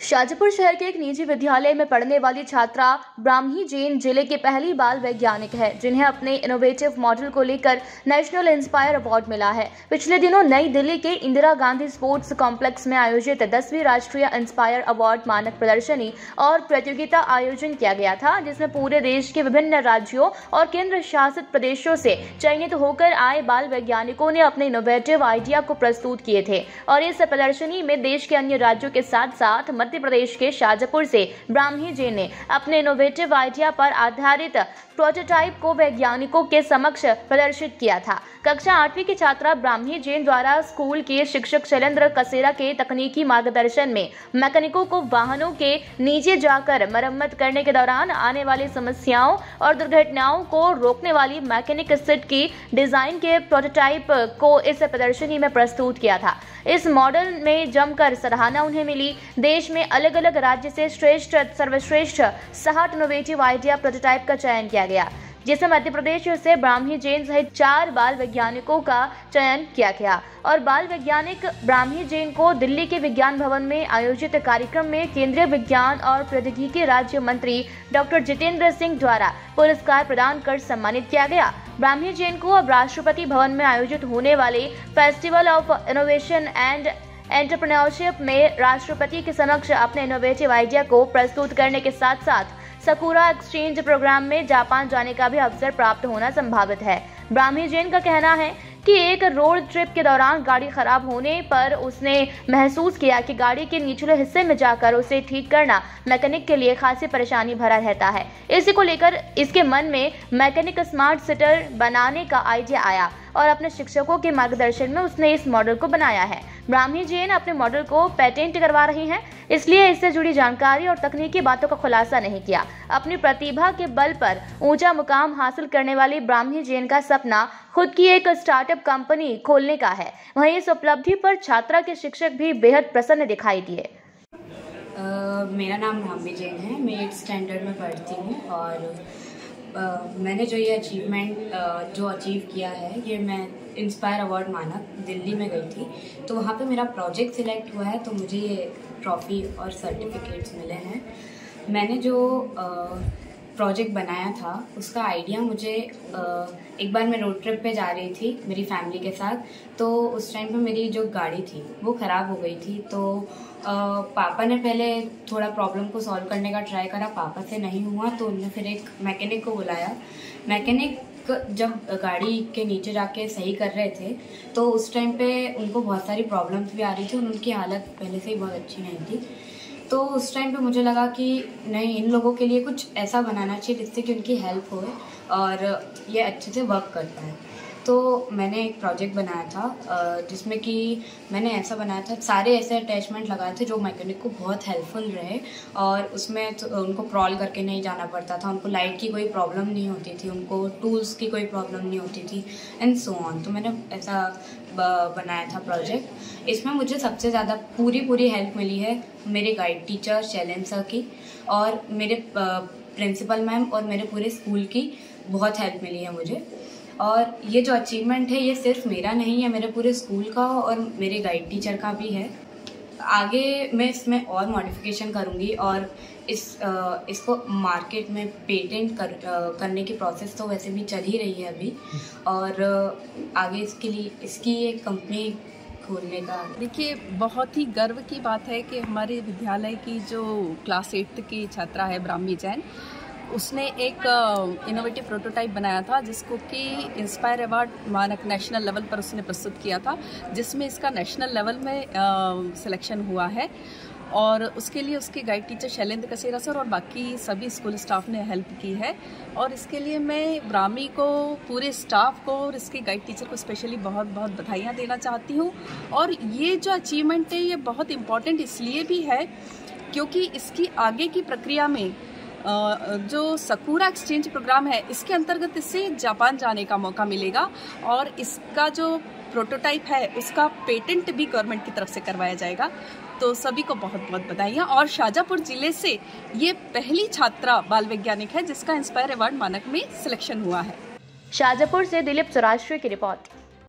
शाजापुर शहर के एक निजी विद्यालय में पढ़ने वाली छात्रा ब्राह्मी जैन जिले की पहली बाल वैज्ञानिक है जिन्हें अपने इनोवेटिव मॉडल को लेकर नेशनल इंस्पायर अवार्ड मिला है। पिछले दिनों नई दिल्ली के इंदिरा गांधी स्पोर्ट्स कॉम्प्लेक्स में आयोजित 10वीं राष्ट्रीय इंस्पायर अवार्ड मानक प्रदर्शनी और प्रतियोगिता आयोजन किया गया था, जिसमें पूरे देश के विभिन्न राज्यों और केंद्र शासित प्रदेशों से चयनित होकर आए बाल वैज्ञानिकों ने अपने इनोवेटिव आइडिया को प्रस्तुत किए थे। और इस प्रदर्शनी में देश के अन्य राज्यों के साथ साथ मध्य प्रदेश के शाजापुर से ब्राह्मी जैन ने अपने इनोवेटिव आइडिया पर आधारित प्रोटोटाइप को वैज्ञानिकों के समक्ष प्रदर्शित किया था। कक्षा 8वीं की छात्रा ब्राह्मी जैन द्वारा स्कूल के शिक्षक शैलेंद्र कसेरा के तकनीकी मार्गदर्शन में मैकेनिकों को वाहनों के नीचे जाकर मरम्मत करने के दौरान आने वाली समस्याओं और दुर्घटनाओं को रोकने वाली मैकेनिक सेट की डिजाइन के प्रोटोटाइप को इस प्रदर्शनी में प्रस्तुत किया था। इस मॉडल में जमकर सराहना उन्हें मिली। देश में अलग अलग राज्य से सर्वश्रेष्ठ 60 इनोवेटिव आइडिया प्रोटोटाइप का चयन किया गया, जिसमें मध्य प्रदेश से ब्राह्मी जैन सहित 4 बाल वैज्ञानिकों का चयन किया गया। और बाल वैज्ञानिक ब्राह्मी जैन को दिल्ली के विज्ञान भवन में आयोजित कार्यक्रम में केंद्रीय विज्ञान और प्रौद्योगिकी राज्य मंत्री डॉक्टर जितेंद्र सिंह द्वारा पुरस्कार प्रदान कर सम्मानित किया गया। ब्राह्मी जैन को अब राष्ट्रपति भवन में आयोजित होने वाले festival of innovation and entrepreneurship में राष्ट्रपति के समक्ष अपने इनोवेटिव आइडिया को प्रस्तुत करने के साथ साथ सकुरा एक्सचेंज प्रोग्राम में जापान जाने का भी अवसर प्राप्त होना संभावित है। ब्राह्मी जैन का कहना है कि एक रोड ट्रिप के दौरान गाड़ी खराब होने पर उसने महसूस किया कि गाड़ी के निचले हिस्से में जाकर उसे ठीक करना मैकेनिक के लिए खासी परेशानी भरा रहता है। इसी को लेकर इसके मन में मैकेनिक स्मार्ट सिटर बनाने का आइडिया आया और अपने शिक्षकों के मार्गदर्शन में उसने इस मॉडल को बनाया है। ब्राह्मी जैन अपने मॉडल को पेटेंट करवा रही हैं, इसलिए इससे जुड़ी जानकारी और तकनीकी बातों का खुलासा नहीं किया। अपनी प्रतिभा के बल पर ऊंचा मुकाम हासिल करने वाली ब्राह्मी जैन का सपना खुद की एक स्टार्टअप कंपनी खोलने का है। वहीं इस उपलब्धि पर छात्रा के शिक्षक भी बेहद प्रसन्न दिखाई दिए। मेरा नाम ब्राह्मी जैन है, मैं 8th स्टैंडर्ड में पढ़ती हूँ और मैंने जो ये जो अचीव किया है, ये मैं इंस्पायर अवार्ड मानक दिल्ली में गई थी, तो वहाँ पे मेरा प्रोजेक्ट सिलेक्ट हुआ है, तो मुझे ये ट्रॉफ़ी और सर्टिफिकेट्स मिले हैं। मैंने जो प्रोजेक्ट बनाया था उसका आइडिया मुझे एक बार मैं रोड ट्रिप पे जा रही थी मेरी फैमिली के साथ, तो उस टाइम पे मेरी जो गाड़ी थी वो ख़राब हो गई थी। तो पापा ने पहले थोड़ा प्रॉब्लम को सॉल्व करने का ट्राई करा, पापा से नहीं हुआ तो उन्होंने फिर एक मैकेनिक को बुलाया। मैकेनिक जब गाड़ी के नीचे जाके सही कर रहे थे तो उस टाइम पे उनको बहुत सारी प्रॉब्लम्स भी आ रही थी और उनकी हालत पहले से ही बहुत अच्छी नहीं थी। तो उस टाइम पे मुझे लगा कि नहीं, इन लोगों के लिए कुछ ऐसा बनाना चाहिए जिससे कि उनकी हेल्प हो और ये अच्छे से वर्क कर पाए। तो मैंने एक प्रोजेक्ट बनाया था जिसमें कि मैंने ऐसा बनाया था, सारे ऐसे अटैचमेंट लगाए थे जो मैकेनिक को बहुत हेल्पफुल रहे और उसमें तो उनको क्रॉल करके नहीं जाना पड़ता था, उनको लाइट की कोई प्रॉब्लम नहीं होती थी, उनको टूल्स की कोई प्रॉब्लम नहीं होती थी एंड सो ऑन। तो मैंने ऐसा बनाया था प्रोजेक्ट। इसमें मुझे सबसे ज़्यादा पूरी हेल्प मिली है मेरे गाइड टीचर शैलेंद्र सर की और मेरे प्रिंसिपल मैम और मेरे पूरे स्कूल की बहुत हेल्प मिली है मुझे। और ये जो अचीवमेंट है ये सिर्फ मेरा नहीं है, मेरे पूरे स्कूल का और मेरे गाइड टीचर का भी है। आगे मैं इसमें और मॉडिफिकेशन करूँगी और इसको मार्केट में पेटेंट करने की प्रोसेस तो वैसे भी चल ही रही है अभी, और आगे इसकी एक कंपनी खोलने का। देखिए, बहुत ही गर्व की बात है कि हमारे विद्यालय की जो क्लास 8 की छात्रा है ब्राह्मी जैन, उसने एक इनोवेटिव प्रोटोटाइप बनाया था जिसको कि इंस्पायर अवार्ड मानक नेशनल लेवल पर उसने प्रस्तुत किया था, जिसमें इसका नेशनल लेवल में सिलेक्शन हुआ है। और उसके लिए उसके गाइड टीचर शैलेंद्र कसेरा सर और बाकी सभी स्कूल स्टाफ ने हेल्प की है। और इसके लिए मैं ब्राह्मी को, पूरे स्टाफ को और इसके गाइड टीचर को स्पेशली बहुत बधाइयाँ देना चाहती हूँ। और ये जो अचीवमेंट है ये बहुत इम्पॉर्टेंट इसलिए भी है क्योंकि इसकी आगे की प्रक्रिया में जो सकुरा एक्सचेंज प्रोग्राम है, इसके अंतर्गत इससे जापान जाने का मौका मिलेगा और इसका जो प्रोटोटाइप है उसका पेटेंट भी गवर्नमेंट की तरफ से करवाया जाएगा। तो सभी को बहुत बधाइयाँ। और शाजापुर जिले से ये पहली छात्रा बाल वैज्ञानिक है जिसका इंस्पायर अवार्ड मानक में सिलेक्शन हुआ है। शाजापुर से दिलीप सौराष्ट्र की रिपोर्ट।